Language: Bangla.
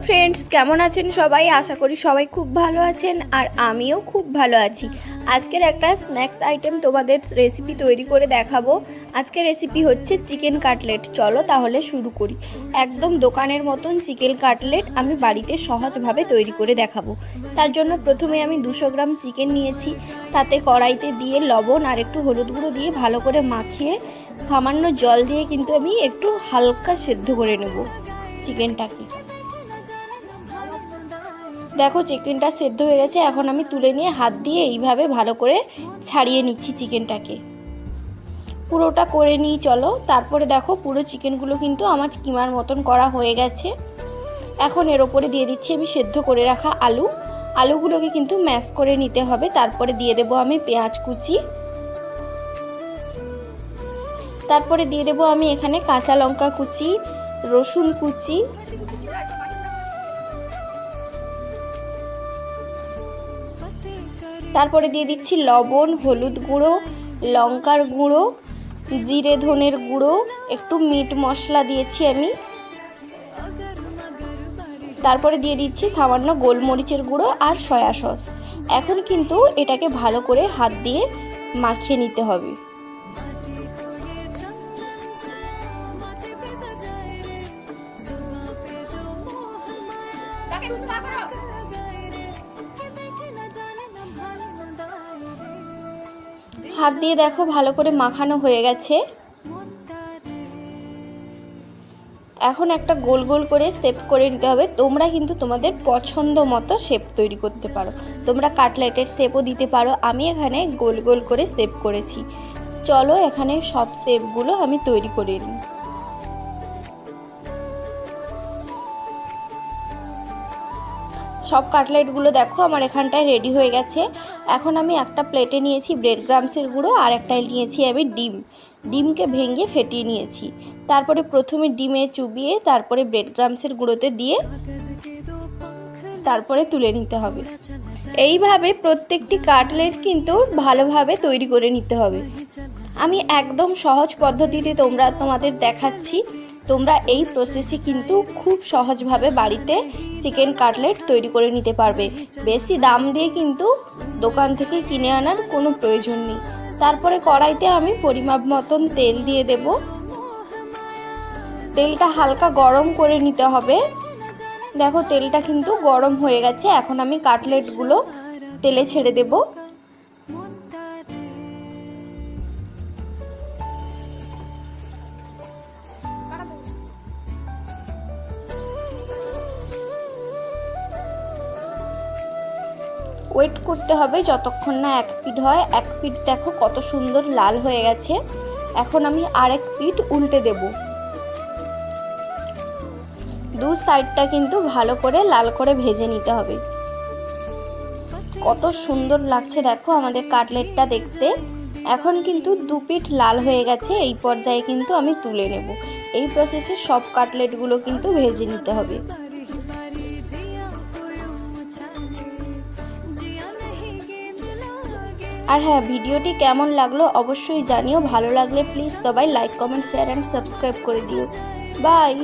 फ्रेंड्स केमन आছেন সবাই आशा करी सबाई खूब भालो आছেন और आमिও खूब भालो आছি। आजकेर একটা स्नैक्स आइटेम তোমাদের रेसिपि तैरी करे देखाबो। आजकेर रेसिपि হচ্ছে चिकेन काटलेट। चलो ताहले शुरू करी। एकदम दोकानेर मतन चिकेन काटलेट आमी बाड़ीते सहजभावे तैरी करे देखाबो। तार जोन्नो प्रथमे आमी 200 ग्राम चिकेन निয়েছি, ताते कड़ाईते दिए लवण और एकटू हलुद गुঁড়ো दिए भालो करे माखिए सामान्य जल दिए किन्तु आमी एकटू हालका सेদ্ধ करे नेब चिकेनटाके। देखो चिकेनटा सेদ্ধ हो गेছে, এখন আমি তুলে নিয়ে হাত দিয়ে এইভাবে ভালো করে ছাড়িয়ে নিচ্ছি চিকেনটাকে। পুরোটা করে নিই চলো। তারপরে দেখো পুরো চিকেনগুলো কিন্তু আমার কিমার মতন করা হয়ে গেছে। এখন এর উপরে দিয়ে দিচ্ছি আমি সেদ্ধ করে রাখা আলু। আলুগুলোকে কিন্তু ম্যাশ করে নিতে হবে। তারপরে দিয়ে দেব আমি পেঁয়াজ কুচি। তারপরে দিয়ে দেব আমি এখানে কাঁচা লঙ্কা কুচি, রসুন কুচি, তারপরে দিয়ে দিচ্ছি লবণ, হলুদ গুঁড়ো, লঙ্কার গুঁড়ো, জিরে ধনের গুঁড়ো, একটু মিট মশলা দিয়েছি আমি। তারপরে দিয়ে দিচ্ছি সামান্য গোলমরিচের গুঁড়ো আর সয়া সস। এখন কিন্তু এটাকে ভালো করে হাত দিয়ে মাখিয়ে নিতে হবে। हाथ दिए देखो भालो करे माखानो हो गेছে। এখন একটা গোল গোল করে শেপ করে নিতে হবে। তোমরা কিন্তু তোমাদের পছন্দ মতো শেপ তৈরি করতে পারো। তোমরা কাটলেটের শেপও দিতে পারো। আমি এখানে গোল গোল করে শেপ করেছি। চলো এখানে সব শেপগুলো আমি তৈরি করে নিই। सब काटलेटगुलो देखो आमार एखानटाय रेडी हो गेছে। এখন আমি একটা প্লেটে নিয়েছি ব্রেড ক্রামসের গুঁড়ো আর একটা নিয়েছি আমি ডিম। ডিমকে ভেঙে ফেটিয়ে নিয়েছি। তারপরে প্রথমে ডিমে চুবিয়ে তারপরে ব্রেড ক্রামসের গুঁড়োতে দিয়ে তারপরে তুলে নিতে হবে। এইভাবে প্রত্যেকটি কাটলেট কিন্তু ভালোভাবে তৈরি করে নিতে হবে। আমি একদম সহজ পদ্ধতিতে তোমাদের দেখাচ্ছি। তোমরা এই প্রসেসে কিন্তু খুব সহজভাবে বাড়িতে চিকেন কাটলেট তৈরি করে নিতে পারবে। বেশি দাম দিয়ে কিন্তু দোকান থেকে কিনে আনার কোনো প্রয়োজন নেই। তারপরে কড়াইতে আমি পরিমাপ মতন তেল দিয়ে দেব। তেলটা হালকা গরম করে নিতে হবে। দেখো তেলটা কিন্তু গরম হয়ে গেছে। এখন আমি কাটলেটগুলো তেলে ছেড়ে দেব। ওয়েট করতে হবে যতক্ষণ না এক পিঠ হয়। এক পিঠ দেখো কত সুন্দর লাল হয়ে গেছে। এখন আমি আরেক পিঠ উল্টে দেব। দু সাইডটা কিন্তু ভালো করে লাল করে ভেজে নিতে হবে। কত সুন্দর লাগছে দেখো আমাদের কাটলেটটা দেখতে। এখন কিন্তু দু পিঠ লাল হয়ে গেছে। এই পর্যায়ে কিন্তু আমি তুলে নেব। এই প্রসেসে সব কাটলেটগুলো কিন্তু ভেজে নিতে হবে। আর হ্যাঁ, ভিডিওটি কেমন লাগলো অবশ্যই জানিও। ভালো লাগলে প্লিজ সবাই like, comment, share and subscribe করে দিও। বাই।